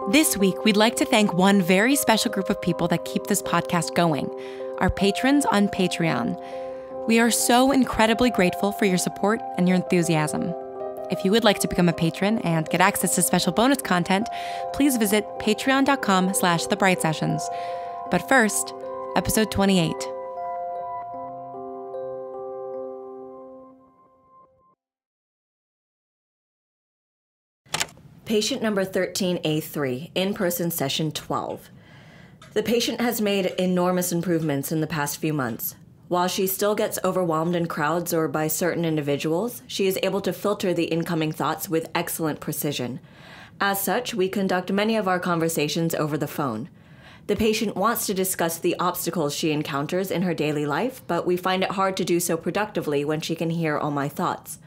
This week, we'd like to thank one very special group of people that keep this podcast going, our patrons on Patreon. We are so incredibly grateful for your support and your enthusiasm. If you would like to become a patron and get access to special bonus content, please visit patreon.com/thebrightsessions. But first, episode 28. Patient number 13, A-3, in-person session 12. The patient has made enormous improvements in the past few months. While she still gets overwhelmed in crowds or by certain individuals, she is able to filter the incoming thoughts with excellent precision. As such, we conduct many of our conversations over the phone. The patient wants to discuss the obstacles she encounters in her daily life, but we find it hard to do so productively when she can hear all my thoughts.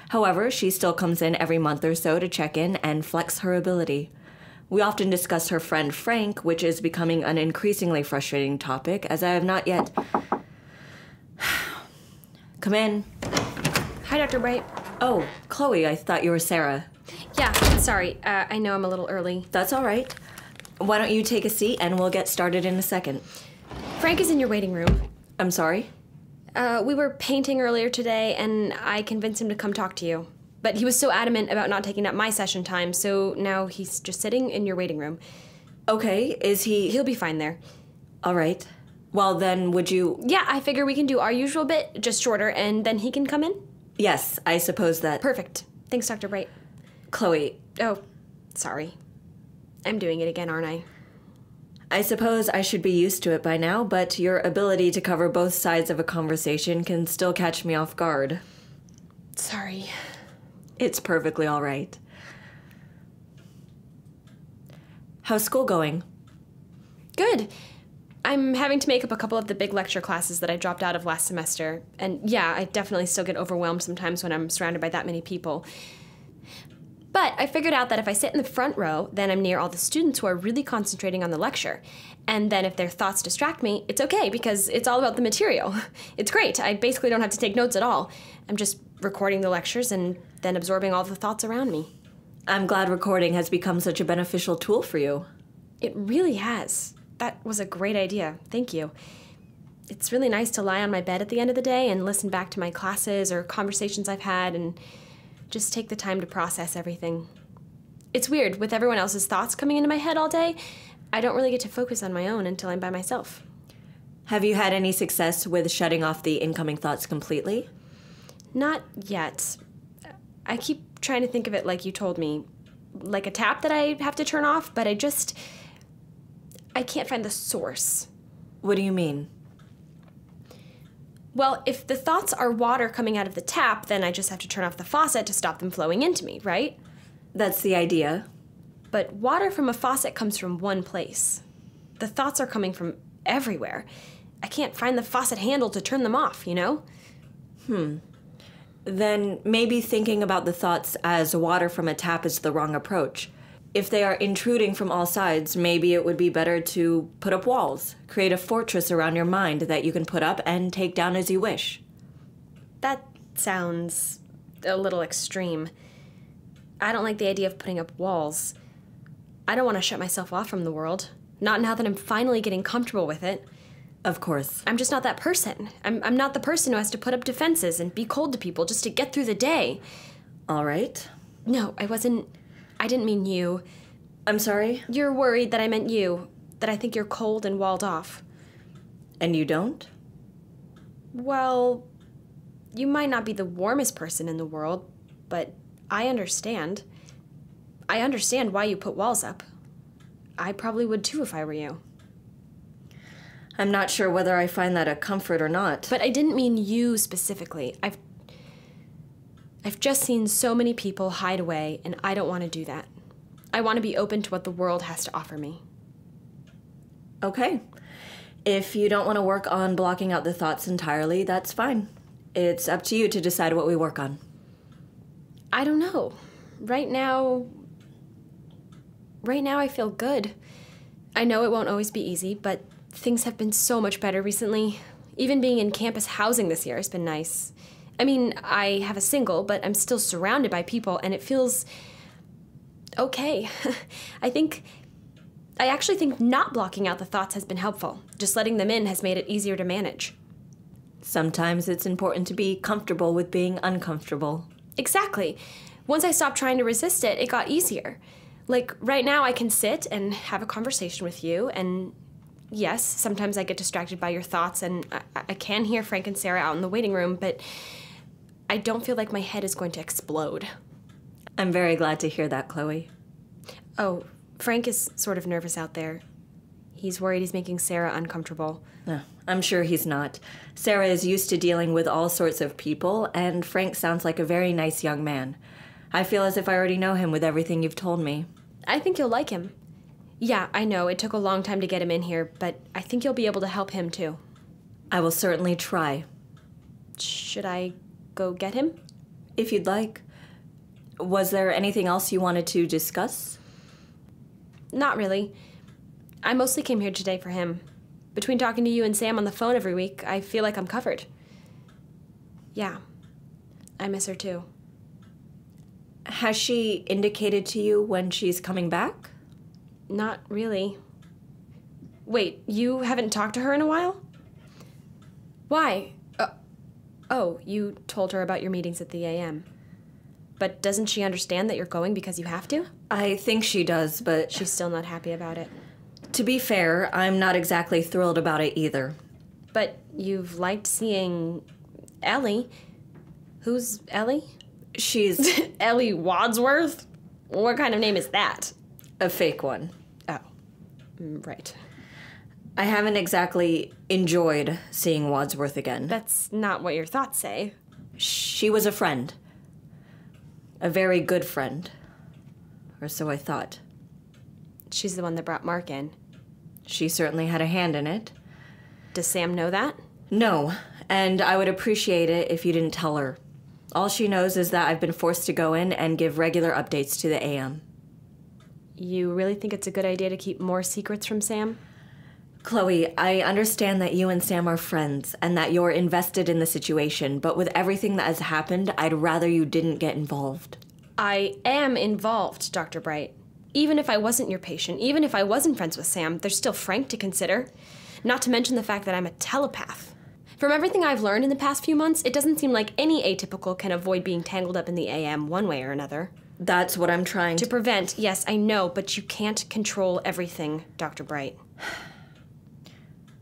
However, she still comes in every month or so to check in and flex her ability. We often discuss her friend Frank, which is becoming an increasingly frustrating topic, as I have not yet... Come in. Hi, Dr. Bright. Oh, Chloe, I thought you were Sarah. Yeah, sorry. I know I'm a little early. That's all right. Why don't you take a seat and we'll get started in a second. Frank is in your waiting room. I'm sorry? We were painting earlier today, and I convinced him to come talk to you. But he was so adamant about not taking up my session time, so now he's just sitting in your waiting room. Okay, is he... He'll be fine there. All right. Well, then, would you... Yeah, I figure we can do our usual bit, just shorter, and then he can come in? Yes, I suppose that... Perfect. Thanks, Dr. Bright. Chloe... Oh, sorry. I'm doing it again, aren't I? I suppose I should be used to it by now, but your ability to cover both sides of a conversation can still catch me off guard. Sorry. It's perfectly all right. How's school going? Good. I'm having to make up a couple of the big lecture classes that I dropped out of last semester. And yeah, I definitely still get overwhelmed sometimes when I'm surrounded by that many people. But I figured out that if I sit in the front row, then I'm near all the students who are really concentrating on the lecture. And then if their thoughts distract me, it's okay because it's all about the material. It's great. I basically don't have to take notes at all. I'm just recording the lectures and then absorbing all the thoughts around me. I'm glad recording has become such a beneficial tool for you. It really has. That was a great idea. Thank you. It's really nice to lie on my bed at the end of the day and listen back to my classes or conversations I've had and just take the time to process everything. It's weird, with everyone else's thoughts coming into my head all day, I don't really get to focus on my own until I'm by myself. Have you had any success with shutting off the incoming thoughts completely? Not yet. I keep trying to think of it like you told me, like a tap that I have to turn off, but I can't find the source. What do you mean? Well, if the thoughts are water coming out of the tap, then I just have to turn off the faucet to stop them flowing into me, right? That's the idea. But water from a faucet comes from one place. The thoughts are coming from everywhere. I can't find the faucet handle to turn them off, you know? Then maybe thinking about the thoughts as water from a tap is the wrong approach. If they are intruding from all sides, maybe it would be better to put up walls, create a fortress around your mind that you can put up and take down as you wish. That sounds a little extreme. I don't like the idea of putting up walls. I don't want to shut myself off from the world. Not now that I'm finally getting comfortable with it. Of course. I'm just not that person. I'm not the person who has to put up defenses and be cold to people just to get through the day. All right. No, I didn't mean you. I'm sorry? You're worried that I meant you, that I think you're cold and walled off. And you don't? Well, you might not be the warmest person in the world, but I understand. I understand why you put walls up. I probably would too if I were you. I'm not sure whether I find that a comfort or not. But I didn't mean you specifically. I've just seen so many people hide away, and I don't want to do that. I want to be open to what the world has to offer me. Okay. If you don't want to work on blocking out the thoughts entirely, that's fine. It's up to you to decide what we work on. I don't know. Right now I feel good. I know it won't always be easy, but things have been so much better recently. Even being in campus housing this year has been nice. I mean, I have a single, but I'm still surrounded by people, and it feels okay. I think I actually think not blocking out the thoughts has been helpful. Just letting them in has made it easier to manage. Sometimes it's important to be comfortable with being uncomfortable. Exactly. Once I stopped trying to resist it, it got easier. Like, right now I can sit and have a conversation with you, and yes, sometimes I get distracted by your thoughts, and I can hear Frank and Sarah out in the waiting room, but I don't feel like my head is going to explode. I'm very glad to hear that, Chloe. Oh, Frank is sort of nervous out there. He's worried he's making Sarah uncomfortable. No, I'm sure he's not. Sarah is used to dealing with all sorts of people, and Frank sounds like a very nice young man. I feel as if I already know him with everything you've told me. I think you'll like him. Yeah, I know, it took a long time to get him in here, but I think you'll be able to help him too. I will certainly try. Should I go get him? If you'd like. Was there anything else you wanted to discuss? Not really. I mostly came here today for him. Between talking to you and Sam on the phone every week, I feel like I'm covered. Yeah, I miss her too. Has she indicated to you when she's coming back? Not really. Wait, you haven't talked to her in a while? Why? Oh, you told her about your meetings at the AM. But doesn't she understand that you're going because you have to? I think she does, but... She's still not happy about it. To be fair, I'm not exactly thrilled about it either. But you've liked seeing Ellie. Who's Ellie? She's... Ellie Wadsworth? What kind of name is that? a fake one. Oh, right. I haven't exactly enjoyed seeing Wadsworth again. That's not what your thoughts say. She was a friend. A very good friend. Or so I thought. She's the one that brought Mark in. She certainly had a hand in it. Does Sam know that? No, and I would appreciate it if you didn't tell her. All she knows is that I've been forced to go in and give regular updates to the AM. You really think it's a good idea to keep more secrets from Sam? Chloe, I understand that you and Sam are friends and that you're invested in the situation, but with everything that has happened, I'd rather you didn't get involved. I am involved, Dr. Bright. Even if I wasn't your patient, even if I wasn't friends with Sam, there's still Frank to consider. Not to mention the fact that I'm a telepath. From everything I've learned in the past few months, it doesn't seem like any atypical can avoid being tangled up in the AM one way or another. That's what I'm trying to prevent. Yes, I know, but you can't control everything, Dr. Bright.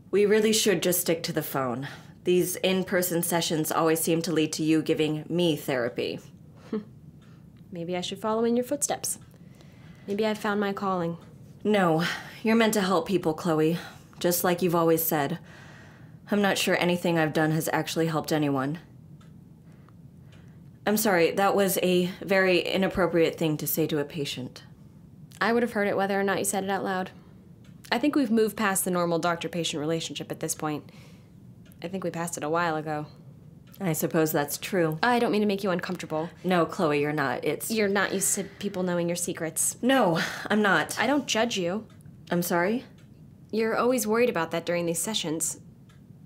We really should just stick to the phone. These in-person sessions always seem to lead to you giving me therapy. Maybe I should follow in your footsteps. Maybe I've found my calling. No, you're meant to help people, Chloe. Just like you've always said. I'm not sure anything I've done has actually helped anyone. I'm sorry, that was a very inappropriate thing to say to a patient. I would have heard it whether or not you said it out loud. I think we've moved past the normal doctor-patient relationship at this point. I think we passed it a while ago. I suppose that's true. I don't mean to make you uncomfortable. No, Chloe, you're not. You're not used to people knowing your secrets. No, I'm not. I don't judge you. I'm sorry? You're always worried about that during these sessions.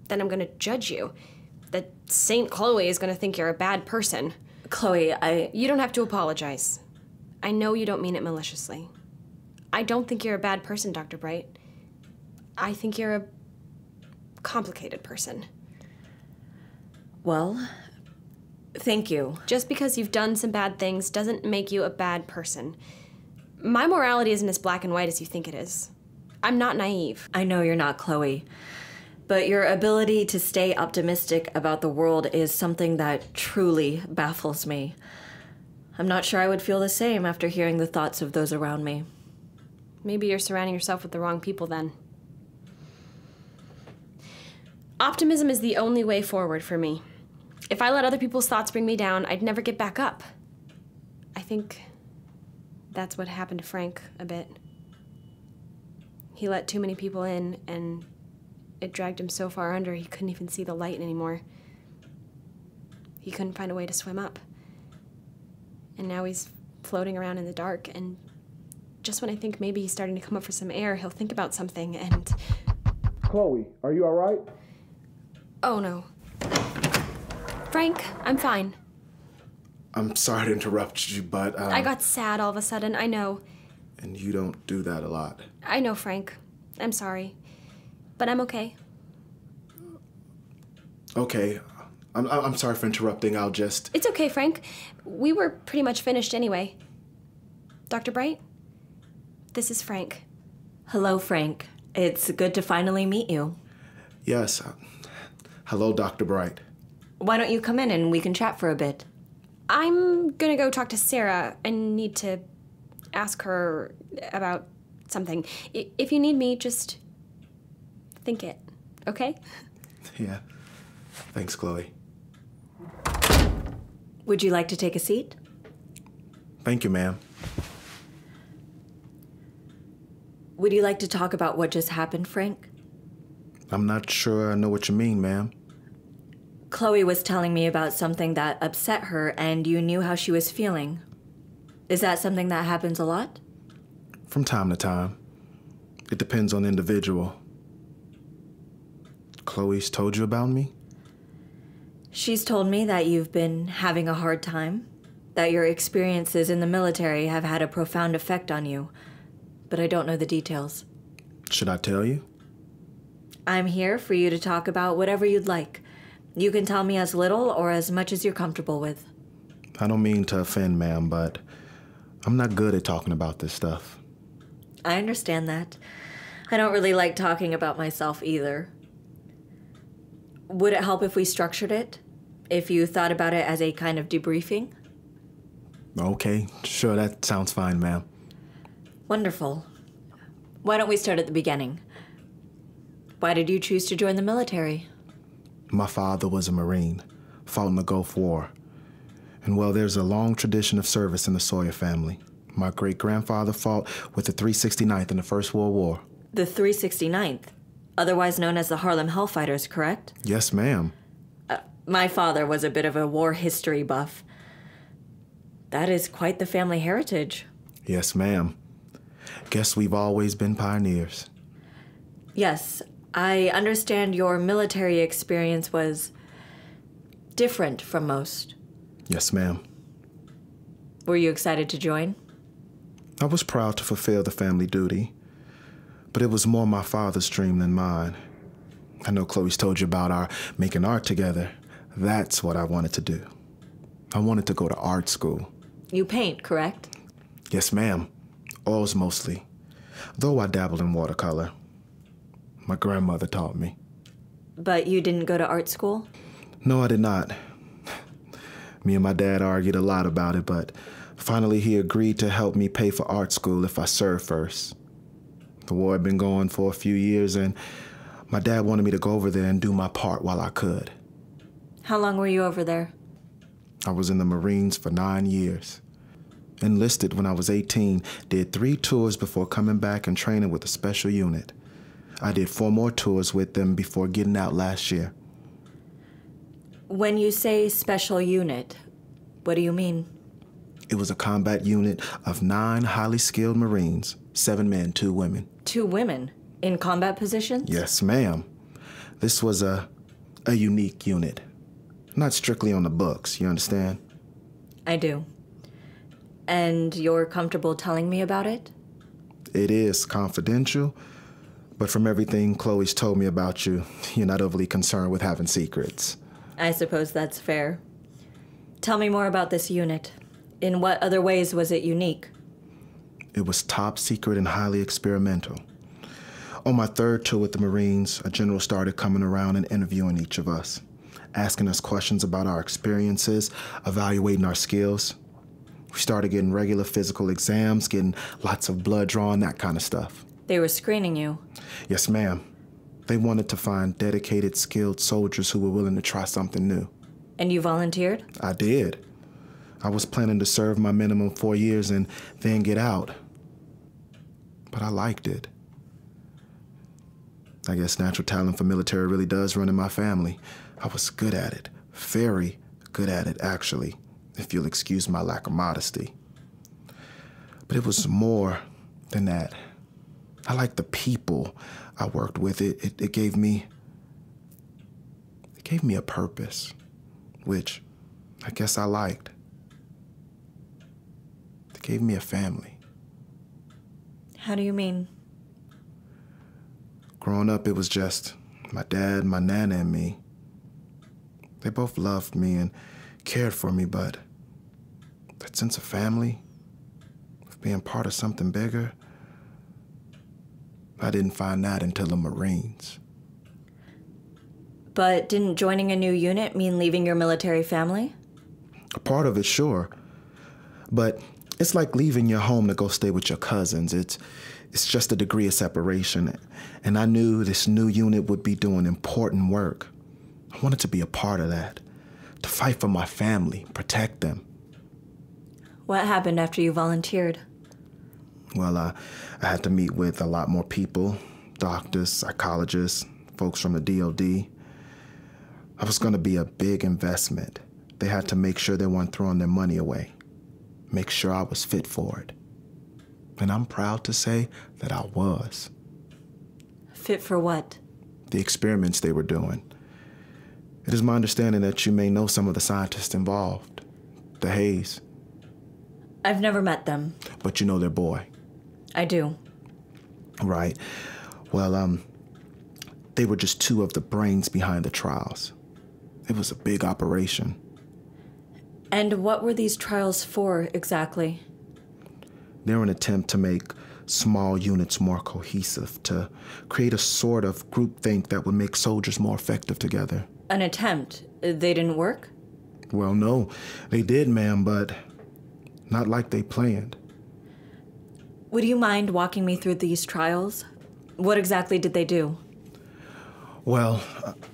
Then I'm gonna judge you. That Saint Chloe is gonna think you're a bad person. Chloe, You don't have to apologize. I know you don't mean it maliciously. I don't think you're a bad person, Dr. Bright. I think you're a complicated person. Well, thank you. Just because you've done some bad things doesn't make you a bad person. My morality isn't as black and white as you think it is. I'm not naive. I know you're not, Chloe. But your ability to stay optimistic about the world is something that truly baffles me. I'm not sure I would feel the same after hearing the thoughts of those around me. Maybe you're surrounding yourself with the wrong people then. Optimism is the only way forward for me. If I let other people's thoughts bring me down, I'd never get back up. I think that's what happened to Frank a bit. He let too many people in, and it dragged him so far under he couldn't even see the light anymore. He couldn't find a way to swim up. And now he's floating around in the dark, and just when I think maybe he's starting to come up for some air, he'll think about something and... Chloe, are you all right? Oh, no. Frank, I'm fine. I'm sorry to interrupt you, but... I got sad all of a sudden, I know. and you don't do that a lot. I know, Frank. I'm sorry. But I'm okay. Okay, I'm sorry for interrupting. I'll just... It's okay, Frank. We were pretty much finished anyway. Dr. Bright? This is Frank. Hello, Frank. It's good to finally meet you. Yes. Hello, Dr. Bright. Why don't you come in and we can chat for a bit? I'm gonna go talk to Sarah. I need to ask her about something. If you need me, just think it, okay? Yeah. Thanks, Chloe. Would you like to take a seat? Thank you, ma'am. Would you like to talk about what just happened, Frank? I'm not sure I know what you mean, ma'am. Chloe was telling me about something that upset her, and you knew how she was feeling. Is that something that happens a lot? From time to time. It depends on the individual. Chloe's told you about me? She's told me that you've been having a hard time, that your experiences in the military have had a profound effect on you, but I don't know the details. Should I tell you? I'm here for you to talk about whatever you'd like. You can tell me as little or as much as you're comfortable with. I don't mean to offend, ma'am, but I'm not good at talking about this stuff. I understand that. I don't really like talking about myself either. Would it help if we structured it? If you thought about it as a kind of debriefing? Okay, sure, that sounds fine, ma'am. Wonderful. Why don't we start at the beginning? Why did you choose to join the military? My father was a Marine, fought in the Gulf War. And well, there's a long tradition of service in the Sawyer family. My great-grandfather fought with the 369th in the First World War. The 369th, otherwise known as the Harlem Hellfighters, correct? Yes, ma'am. My father was a bit of a war history buff. That is quite the family heritage. Yes, ma'am. Guess we've always been pioneers. Yes, I understand your military experience was different from most. Yes, ma'am. Were you excited to join? I was proud to fulfill the family duty, but it was more my father's dream than mine. I know Chloe's told you about our making art together. That's what I wanted to do. I wanted to go to art school. You paint, correct? Yes, ma'am. Oils mostly, though I dabbled in watercolor. My grandmother taught me. But you didn't go to art school? No, I did not. Me and my dad argued a lot about it, but finally he agreed to help me pay for art school if I served first. The war had been going for a few years, and my dad wanted me to go over there and do my part while I could. How long were you over there? I was in the Marines for 9 years. Enlisted when I was 18, did 3 tours before coming back and training with a special unit. I did 4 more tours with them before getting out last year. When you say special unit, what do you mean? It was a combat unit of 9 highly skilled Marines, 7 men, 2 women. 2 women in combat positions? Yes, ma'am. This was a unique unit. Not strictly on the books, you understand? I do. And you're comfortable telling me about it? It is confidential, but from everything Chloe's told me about you, you're not overly concerned with having secrets. I suppose that's fair. Tell me more about this unit. In what other ways was it unique? It was top secret and highly experimental. On my 3rd tour with the Marines, a general started coming around and interviewing each of us, asking us questions about our experiences, evaluating our skills. We started getting regular physical exams, getting lots of blood drawn, that kind of stuff. They were screening you. Yes, ma'am. They wanted to find dedicated, skilled soldiers who were willing to try something new. And you volunteered? I did. I was planning to serve my minimum 4 years and then get out. But I liked it. I guess natural talent for military really does run in my family. I was good at it. Very good at it, actually, if you'll excuse my lack of modesty. But it was more than that. I liked the people I worked with. It gave me a purpose, which I guess I liked. It gave me a family. How do you mean? Growing up, it was just my dad, my nana, and me. They both loved me and cared for me, but that sense of family, of being part of something bigger, I didn't find that until the Marines. But didn't joining a new unit mean leaving your military family? A part of it, sure. But it's like leaving your home to go stay with your cousins. It's just a degree of separation. And I knew this new unit would be doing important work. I wanted to be a part of that, to fight for my family, protect them. What happened after you volunteered? Well, I had to meet with a lot more people, doctors, psychologists, folks from the DOD. I was going to be a big investment. They had to make sure they weren't throwing their money away, make sure I was fit for it. And I'm proud to say that I was. Fit for what? The experiments they were doing. It is my understanding that you may know some of the scientists involved, the Hayes. I've never met them. But you know their boy. I do. Right. Well, they were just two of the brains behind the trials. It was a big operation. And what were these trials for, exactly? They're an attempt to make small units more cohesive, to create a sort of groupthink that would make soldiers more effective together. An attempt? They didn't work? Well, no, they did, ma'am, but not like they planned. Would you mind walking me through these trials? What exactly did they do? Well,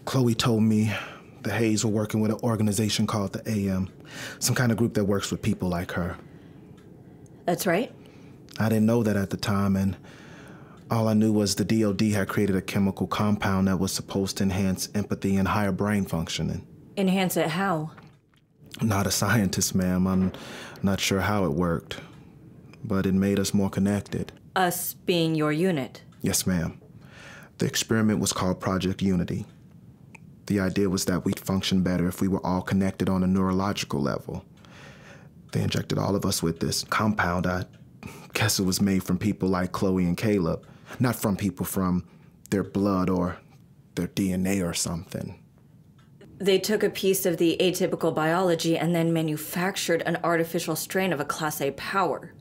Chloe told me the Hayes were working with an organization called the AM, some kind of group that works with people like her. That's right. I didn't know that at the time, and all I knew was the DOD had created a chemical compound that was supposed to enhance empathy and higher brain functioning. Enhance it how? Not a scientist, ma'am. I'm not sure how it worked, but it made us more connected. Us being your unit? Yes, ma'am. The experiment was called Project Unity. The idea was that we'd function better if we were all connected on a neurological level. They injected all of us with this compound. I guess it was made from people like Chloe and Caleb, not from people from their blood or their DNA or something. They took a piece of the atypical biology and then manufactured an artificial strain of a Class A power.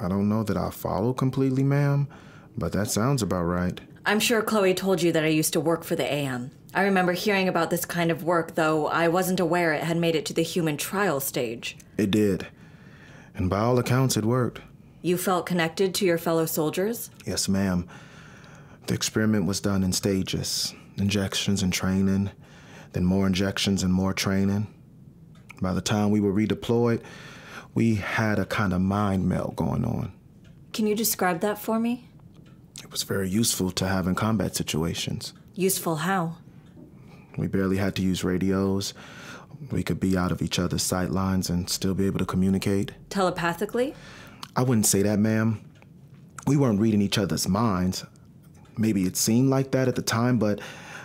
I don't know that I follow completely, ma'am, but that sounds about right. I'm sure Chloe told you that I used to work for the AM. I remember hearing about this kind of work, though I wasn't aware it had made it to the human trial stage. It did. And by all accounts, it worked. You felt connected to your fellow soldiers? Yes, ma'am. The experiment was done in stages. Injections and training, then more injections and more training. By the time we were redeployed, we had a kind of mind meld going on. Can you describe that for me? It was very useful to have in combat situations. Useful how? We barely had to use radios. We could be out of each other's sight lines and still be able to communicate. Telepathically? I wouldn't say that, ma'am. We weren't reading each other's minds. Maybe it seemed like that at the time, but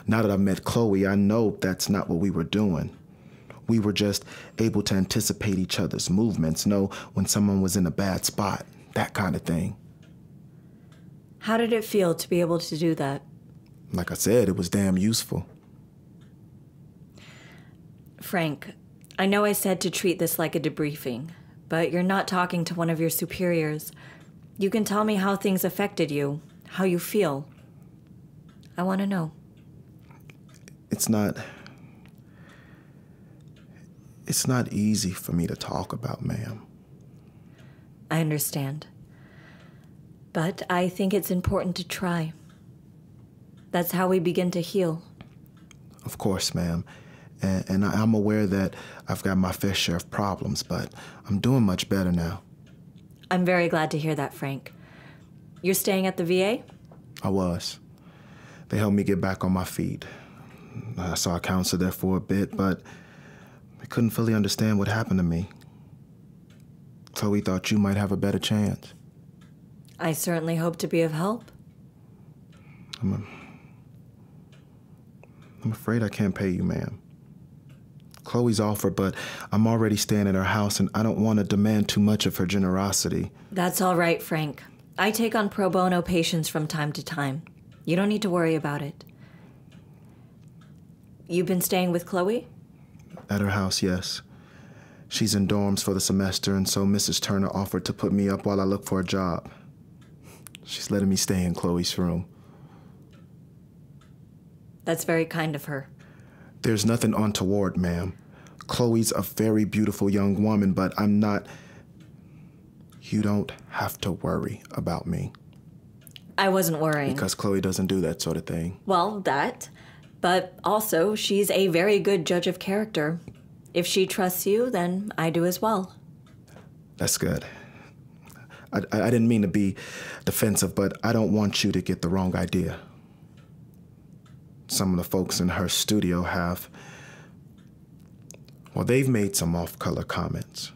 now that I've met Chloe, I know that's not what we were doing. We were just able to anticipate each other's movements, know when someone was in a bad spot, that kind of thing. How did it feel to be able to do that? Like I said, it was damn useful. Frank, I know I said to treat this like a debriefing, but you're not talking to one of your superiors. You can tell me how things affected you, how you feel. I want to know. It's not easy for me to talk about, ma'am. I understand. But I think it's important to try. That's how we begin to heal. Of course, ma'am. And I'm aware that I've got my fair share of problems, but I'm doing much better now. I'm very glad to hear that, Frank. You're staying at the VA? I was. They helped me get back on my feet. I saw a counselor there for a bit, but I couldn't fully understand what happened to me. So we thought you might have a better chance. I certainly hope to be of help. I'm afraid I can't pay you, ma'am. Chloe's offered, but I'm already staying at her house, and I don't want to demand too much of her generosity. That's all right, Frank. I take on pro bono patients from time to time. You don't need to worry about it. You've been staying with Chloe? At her house, yes. She's in dorms for the semester, and so Mrs. Turner offered to put me up while I look for a job. She's letting me stay in Chloe's room. That's very kind of her. There's nothing untoward, ma'am. Chloe's a very beautiful young woman, but I'm not... You don't have to worry about me. I wasn't worrying. Because Chloe doesn't do that sort of thing. Well, that. But also, she's a very good judge of character. If she trusts you, then I do as well. That's good. I didn't mean to be defensive, but I don't want you to get the wrong idea. Some of the folks in her studio have... Well, they've made some off-color comments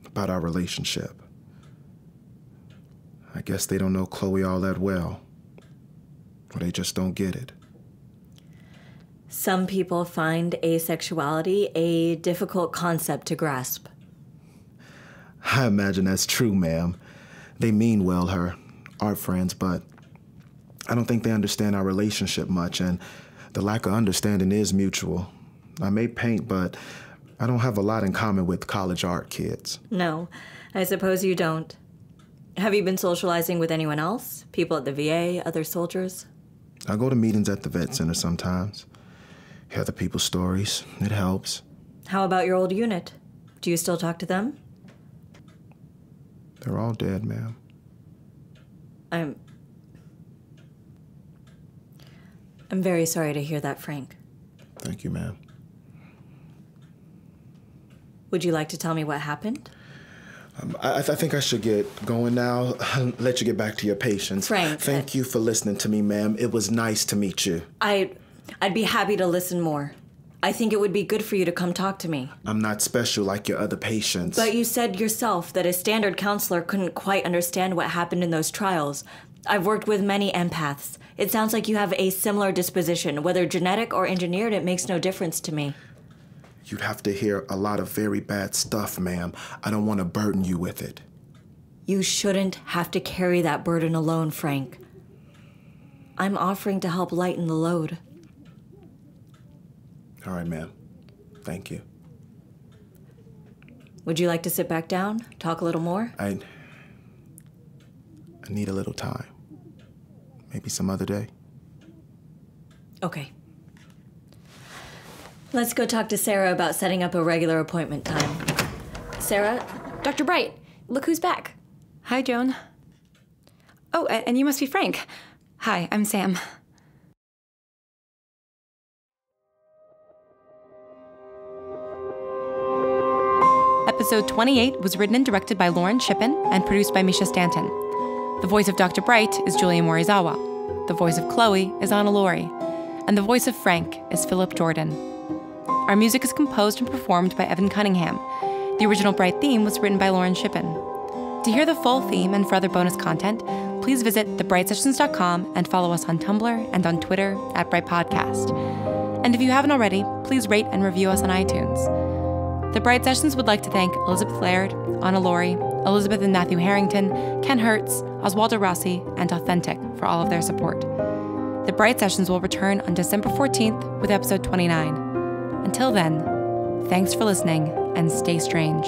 about our relationship. I guess they don't know Chloe all that well, or they just don't get it. Some people find asexuality a difficult concept to grasp. I imagine that's true, ma'am. They mean well, her art friends, but I don't think they understand our relationship much, and the lack of understanding is mutual. I may paint, but I don't have a lot in common with college art kids. No, I suppose you don't. Have you been socializing with anyone else? People at the VA, other soldiers? I go to meetings at the vet center sometimes. Hear the people's stories. It helps. How about your old unit? Do you still talk to them? They're all dead, ma'am. I'm very sorry to hear that, Frank. Thank you, ma'am. Would you like to tell me what happened? I think I should get going now. I'll let you get back to your patients. Frank. Thank you for listening to me, ma'am. It was nice to meet you. I'd be happy to listen more. I think it would be good for you to come talk to me. I'm not special like your other patients. But you said yourself that a standard counselor couldn't quite understand what happened in those trials. I've worked with many empaths. It sounds like you have a similar disposition. Whether genetic or engineered, it makes no difference to me. You'd have to hear a lot of very bad stuff, ma'am. I don't want to burden you with it. You shouldn't have to carry that burden alone, Frank. I'm offering to help lighten the load. All right, ma'am. Thank you. Would you like to sit back down, talk a little more? I need a little time. Maybe some other day. Okay. Let's go talk to Sarah about setting up a regular appointment time. Sarah? Dr. Bright, look who's back. Hi, Joan. Oh, and you must be Frank. Hi, I'm Sam. Episode 28 was written and directed by Lauren Shippen and produced by Misha Stanton. The voice of Dr. Bright is Julia Morizawa. The voice of Chloe is Anna Laurie. And the voice of Frank is Philip Jordan. Our music is composed and performed by Evan Cunningham. The original Bright theme was written by Lauren Shippen. To hear the full theme and for other bonus content, please visit thebrightsessions.com and follow us on Tumblr and on Twitter @BrightPodcast. And if you haven't already, please rate and review us on iTunes. The Bright Sessions would like to thank Elizabeth Laird, Anna Laurie, Elizabeth and Matthew Harrington, Ken Hertz, Oswaldo Rossi, and Authentic for all of their support. The Bright Sessions will return on December 14th with episode 29. Until then, thanks for listening and stay strange.